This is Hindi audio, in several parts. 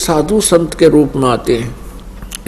साधु संत के रूप में आते हैं,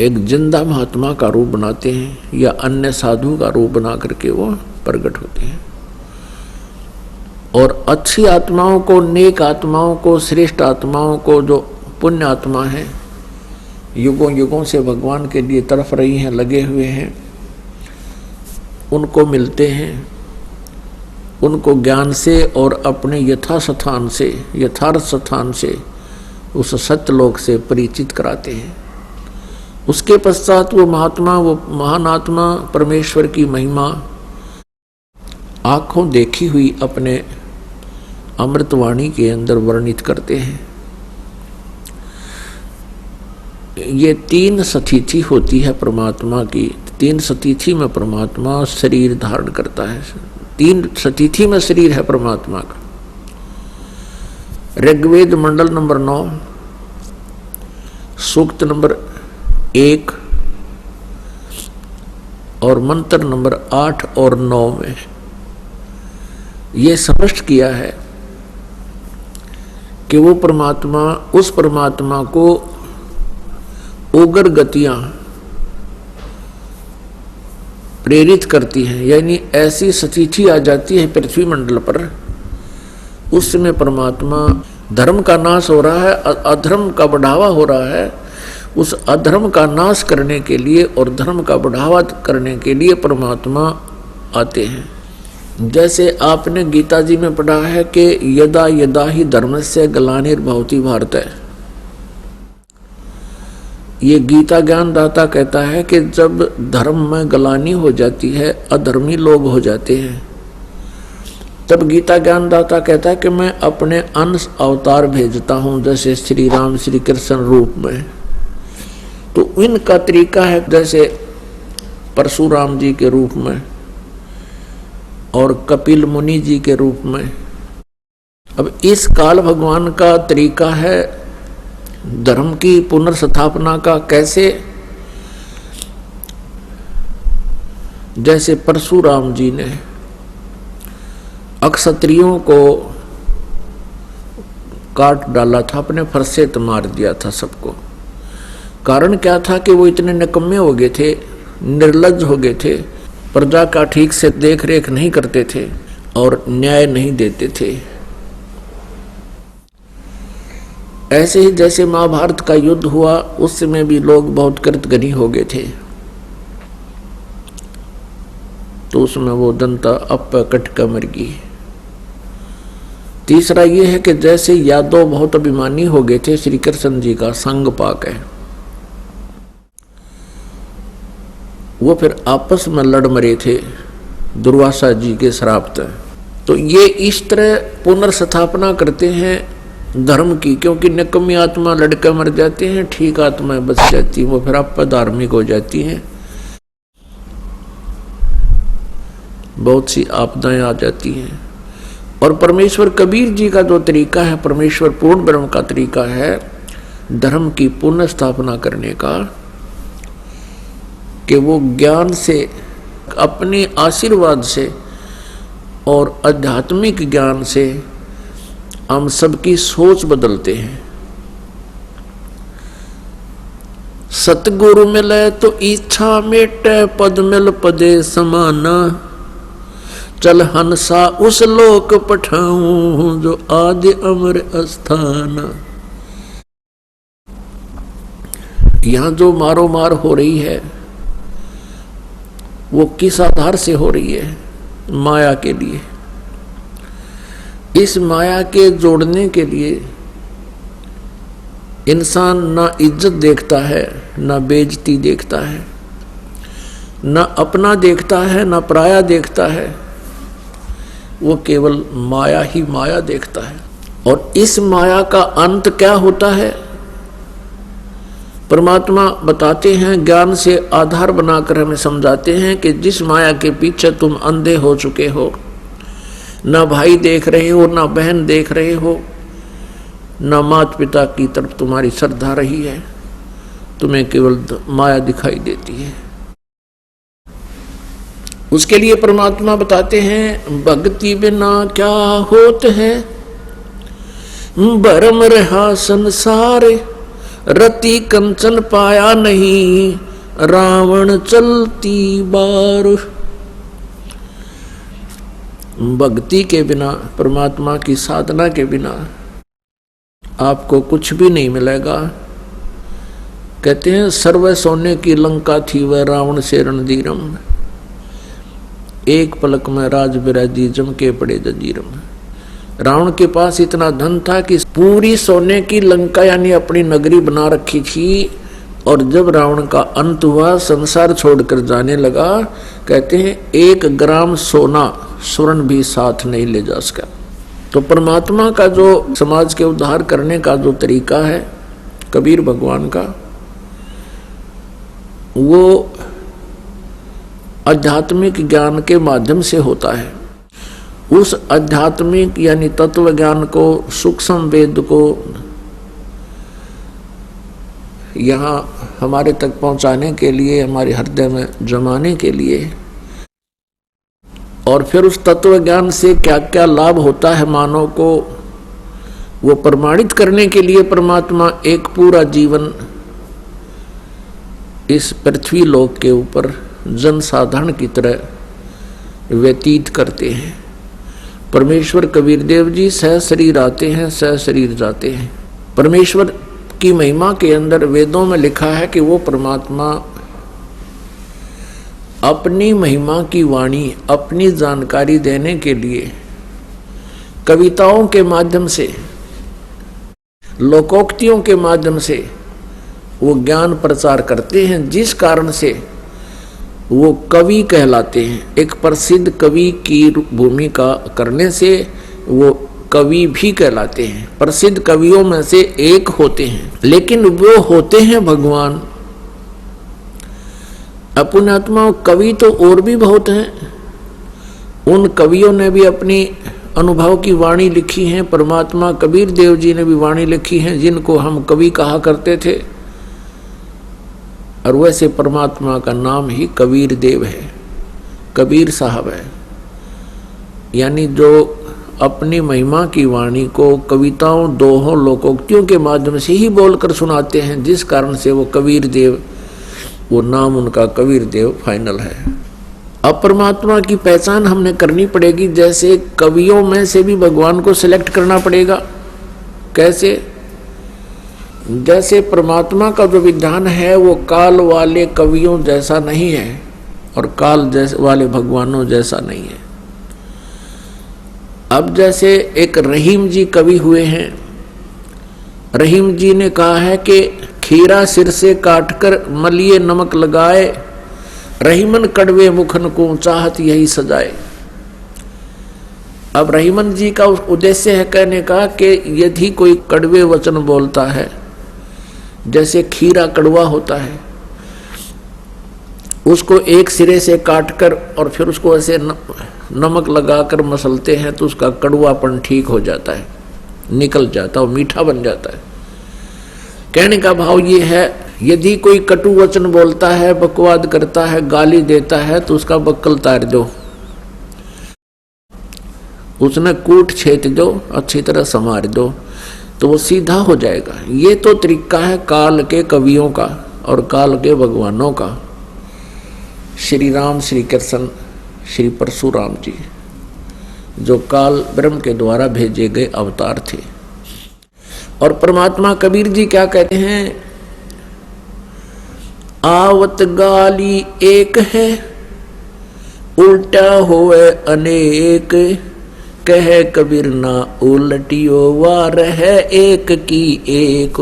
एक जिंदा महात्मा का रूप बनाते हैं या अन्य साधु का रूप बना करके वो प्रकट होते हैं। और अच्छी आत्माओं को, नेक आत्माओं को, श्रेष्ठ आत्माओं को, जो पुण्य आत्मा है, युगों युगों से भगवान के लिए तरफ रही हैं, लगे हुए हैं, उनको मिलते हैं, उनको ज्ञान से और अपने यथार्थ स्थान से उस सत्यलोक से परिचित कराते हैं। उसके पश्चात वो महात्मा, वो महान आत्मा परमेश्वर की महिमा आंखों देखी हुई अपने अमृतवाणी के अंदर वर्णित करते हैं। ये 3 सतिथि होती है परमात्मा की। 3 सतिथि में परमात्मा शरीर धारण करता है। 3 सतिथि में शरीर है परमात्मा का। ऋग्वेद मंडल नंबर 9, सूक्त नंबर 1 और मंत्र नंबर 8 और 9 में ये स्पष्ट किया है कि वो परमात्मा, उस परमात्मा को उग्र गतियां प्रेरित करती हैं, यानी ऐसी स्थिति आ जाती है पृथ्वी मंडल पर, उस समय परमात्मा, धर्म का नाश हो रहा है, अधर्म का बढ़ावा हो रहा है, उस अधर्म का नाश करने के लिए और धर्म का बढ़ावा करने के लिए परमात्मा आते हैं। जैसे आपने गीता जी में पढ़ा है कि यदा यदा ही धर्मस्य ग्लानिर्भवति भारत है। ये गीता ज्ञान दाता कहता है कि जब धर्म में ग्लानि हो जाती है, अधर्मी लोग हो जाते हैं, तब गीता ज्ञान दाता कहता है कि मैं अपने अंश अवतार भेजता हूं, जैसे श्री राम श्री कृष्ण रूप में। तो इनका तरीका है जैसे परशुराम जी के रूप में और कपिल मुनि जी के रूप में। अब इस काल भगवान का तरीका है धर्म की पुनर्स्थापना का। कैसे? जैसे परशुराम जी ने अक्षत्रियों को काट डाला था, अपने फरसे मार दिया था सबको। कारण क्या था कि वो इतने निकम्मे हो गए थे, निर्लज्ज हो गए थे, प्रजा का ठीक से देख रेख नहीं करते थे और न्याय नहीं देते थे। ऐसे ही जैसे महाभारत का युद्ध हुआ, उस समय भी लोग बहुत कृतघ्नी हो गए थे, तो उसमें वो जनता अपकट कर मर गई। तीसरा ये है कि जैसे यादव बहुत अभिमानी हो गए थे, श्री कृष्ण जी का संग पाक है, वो फिर आपस में लड़ मरे थे दुर्वासा जी के श्राप से। तो ये इस तरह पुनर्स्थापना करते हैं धर्म की, क्योंकि निकम्मी आत्मा लड़के मर जाते हैं, ठीक आत्मा बच जाती है, वो फिर आप धार्मिक हो जाती हैं, बहुत सी आपदाएं आ जाती हैं। और परमेश्वर कबीर जी का जो तरीका है, परमेश्वर पूर्ण ब्रह्म का तरीका है धर्म की पुनः स्थापना करने का, कि वो ज्ञान से, अपने आशीर्वाद से और आध्यात्मिक ज्ञान से हम सबकी सोच बदलते हैं। सतगुरु मिले तो इच्छा मेटे, पद मिल पदे समाना, चल हंसा उस लोक पठाऊं जो आदि अमर अस्थाना। यहां जो मारो मार हो रही है वो किस आधार से हो रही है? माया के लिए। इस माया के जोड़ने के लिए इंसान ना इज्जत देखता है, ना बेइज्जती देखता है, ना अपना देखता है, ना पराया देखता है, वो केवल माया ही माया देखता है। और इस माया का अंत क्या होता है? परमात्मा बताते हैं, ज्ञान से आधार बनाकर हमें समझाते हैं कि जिस माया के पीछे तुम अंधे हो चुके हो, ना भाई देख रहे हो, ना बहन देख रहे हो, ना माता पिता की तरफ तुम्हारी श्रद्धा रही है, तुम्हें केवल माया दिखाई देती है। उसके लिए परमात्मा बताते हैं, भक्ति बिना क्या होत है, भरम रहा संसार, रति कंचन पाया नहीं, रावण चलती बार। भक्ति के बिना, परमात्मा की साधना के बिना आपको कुछ भी नहीं मिलेगा। कहते हैं सर्व सोने की लंका थी वह रावण से रणधीरम, एक पलक में राज बिराजी जम के पड़े जंजीरम। रावण के पास इतना धन था कि पूरी सोने की लंका यानी अपनी नगरी बना रखी थी, और जब रावण का अंत हुआ, संसार छोड़कर जाने लगा, कहते हैं 1 ग्राम सोना स्वर्ण भी साथ नहीं ले जा सका। तो परमात्मा का जो समाज के उद्धार करने का जो तरीका है कबीर भगवान का, वो आध्यात्मिक ज्ञान के माध्यम से होता है। उस आध्यात्मिक यानी तत्व ज्ञान को, सूक्ष्म वेद को यहाँ हमारे तक पहुँचाने के लिए, हमारे हृदय में जमाने के लिए, और फिर उस तत्व ज्ञान से क्या क्या लाभ होता है मानव को, वो प्रमाणित करने के लिए परमात्मा एक पूरा जीवन इस पृथ्वी लोक के ऊपर जनसाधारण की तरह व्यतीत करते हैं। परमेश्वर कबीर देव जी सह शरीर आते हैं, सह शरीर जाते हैं। परमेश्वर की महिमा के अंदर वेदों में लिखा है कि वो परमात्मा अपनी महिमा की वाणी, अपनी जानकारी देने के लिए कविताओं के माध्यम से, लोकोक्तियों के माध्यम से वो ज्ञान प्रचार करते हैं, जिस कारण से वो कवि कहलाते हैं। एक प्रसिद्ध कवि की भूमिका करने से वो कवि भी कहलाते हैं। प्रसिद्ध कवियों में से एक होते हैं, लेकिन वो होते हैं भगवान। पुण्यात्मा कवि तो और भी बहुत हैं। उन कवियों ने भी अपनी अनुभव की वाणी लिखी है। परमात्मा कबीर देव जी ने भी वाणी लिखी है, जिनको हम कवि कहा करते थे। और वैसे परमात्मा का नाम ही कबीर देव है, कबीर साहब है, यानी जो अपनी महिमा की वाणी को कविताओं, दोहों, लोकोक्तियों के माध्यम से ही बोलकर सुनाते हैं, जिस कारण से वो कबीर देव, वो नाम उनका कबीर देव फाइनल है। अब परमात्मा की पहचान हमने करनी पड़ेगी। जैसे कवियों में से भी भगवान को सिलेक्ट करना पड़ेगा। कैसे? जैसे परमात्मा का जो विधान है वो काल वाले कवियों जैसा नहीं है और काल जैसे वाले भगवानों जैसा नहीं है। अब जैसे एक रहीम जी कवि हुए हैं। रहीम जी ने कहा है कि खीरा सिर से काटकर मलिए नमक लगाए, रहीमन कड़वे मुखन को चाहत यही सजाए। अब रहीमन जी का उद्देश्य है कहने का कि यदि कोई कड़वे वचन बोलता है, जैसे खीरा कड़वा होता है, उसको एक सिरे से काटकर और फिर उसको ऐसे नमक लगाकर मसलते हैं तो उसका कड़वापन ठीक हो जाता है, निकल जाता है, मीठा बन जाता है। कहने का भाव ये है, यदि कोई कटु वचन बोलता है, बकवाद करता है, गाली देता है, तो उसका बक्कल तार दो, उसने कूट छेद दो, अच्छी तरह संवार दो, तो वो सीधा हो जाएगा। ये तो तरीका है काल के कवियों का और काल के भगवानों का। श्री राम, श्री कृष्ण, श्री परशुराम जी जो काल ब्रह्म के द्वारा भेजे गए अवतार थे। और परमात्मा कबीर जी क्या कहते हैं? आवत गाली एक है, उल्टा होवे अनेक, कहे कबीर ना उलटियो वार है एक की एक।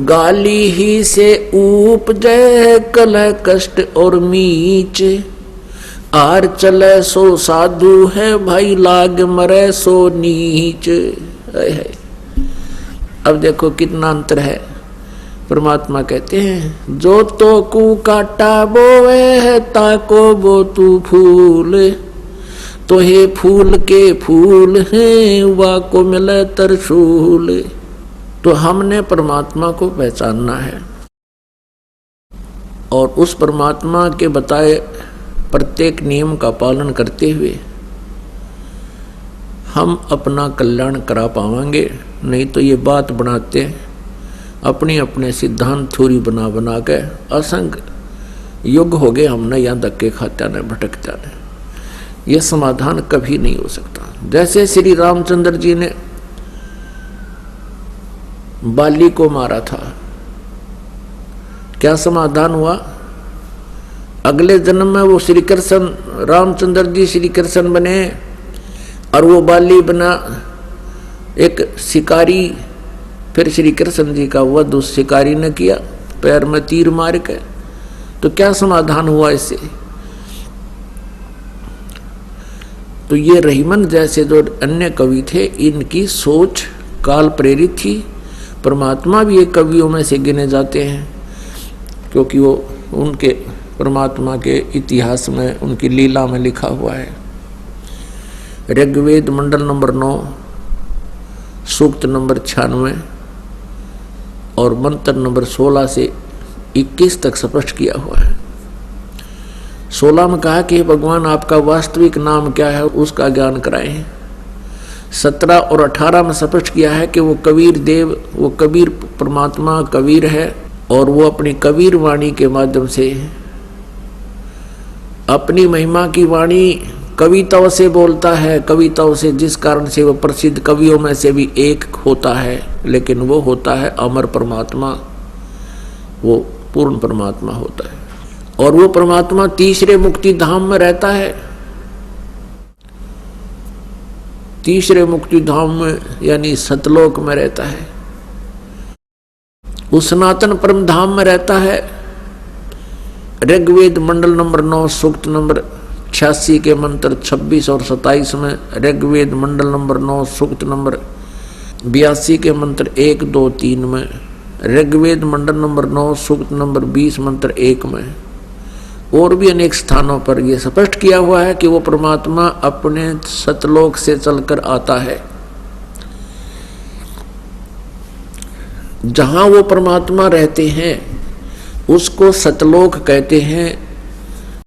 गाली ही से उपजय कलह कष्ट और मीच, आर चले सो साधु है भाई लाग मरे सो नीच। अब देखो कितना अंतर है। परमात्मा कहते हैं जो तो कू काटा बोवे है ताको बो तू फूल, तो हे फूल के फूल हैं वा को मिले तरशूल। तो हमने परमात्मा को पहचानना है और उस परमात्मा के बताए प्रत्येक नियम का पालन करते हुए हम अपना कल्याण करा पाएंगे। नहीं तो ये बात बनाते अपने अपने सिद्धांत थ्योरी बना बना के असंग युग हो गए हमने यहाँ धक्के खाते ने भटकता ने। यह समाधान कभी नहीं हो सकता। जैसे श्री रामचंद्र जी ने बाली को मारा था, क्या समाधान हुआ? अगले जन्म में वो श्री कृष्ण, रामचंद्र जी श्री कृष्ण बने और वो बाली बना एक शिकारी। फिर श्री कृष्ण जी का वध उस शिकारी ने किया, पैर में तीर मार के। तो क्या समाधान हुआ इससे? तो ये रहीमन जैसे जो अन्य कवि थे, इनकी सोच काल प्रेरित थी। परमात्मा भी एक कवियों में से गिने जाते हैं, क्योंकि वो उनके परमात्मा के इतिहास में, उनकी लीला में लिखा हुआ है। ऋग्वेद मंडल नंबर 9 सूक्त नंबर 96 और मंत्र नंबर 16 से 21 तक स्पष्ट किया हुआ है। 16 में कहा कि भगवान आपका वास्तविक नाम क्या है, उसका ज्ञान कराएं। 17 और 18 में स्पष्ट किया है कि वो कबीर देव, वो कबीर परमात्मा कबीर है और वो अपनी कबीर वाणी के माध्यम से अपनी महिमा की वाणी कविताओं से बोलता है, कविताओं से, जिस कारण से वो प्रसिद्ध कवियों में से भी एक होता है। लेकिन वो होता है अमर परमात्मा, वो पूर्ण परमात्मा होता है। और वो परमात्मा तीसरे मुक्ति धाम में रहता है। तीसरे मुक्ति धाम में यानी सतलोक में रहता है, उस सनातन परम धाम में रहता है। ऋग्वेद मंडल नंबर 9 सूक्त नंबर 86 के मंत्र 26 और 27 में, ऋग्वेद मंडल नंबर 9 सूक्त नंबर 82 के मंत्र 1, 2, 3 में, ऋग्वेद मंडल नंबर 9 सूक्त नंबर 20 मंत्र 1 में, और भी अनेक स्थानों पर यह स्पष्ट किया हुआ है कि वो परमात्मा अपने सतलोक से चलकर आता है। जहां वो परमात्मा रहते हैं उसको सतलोक कहते हैं।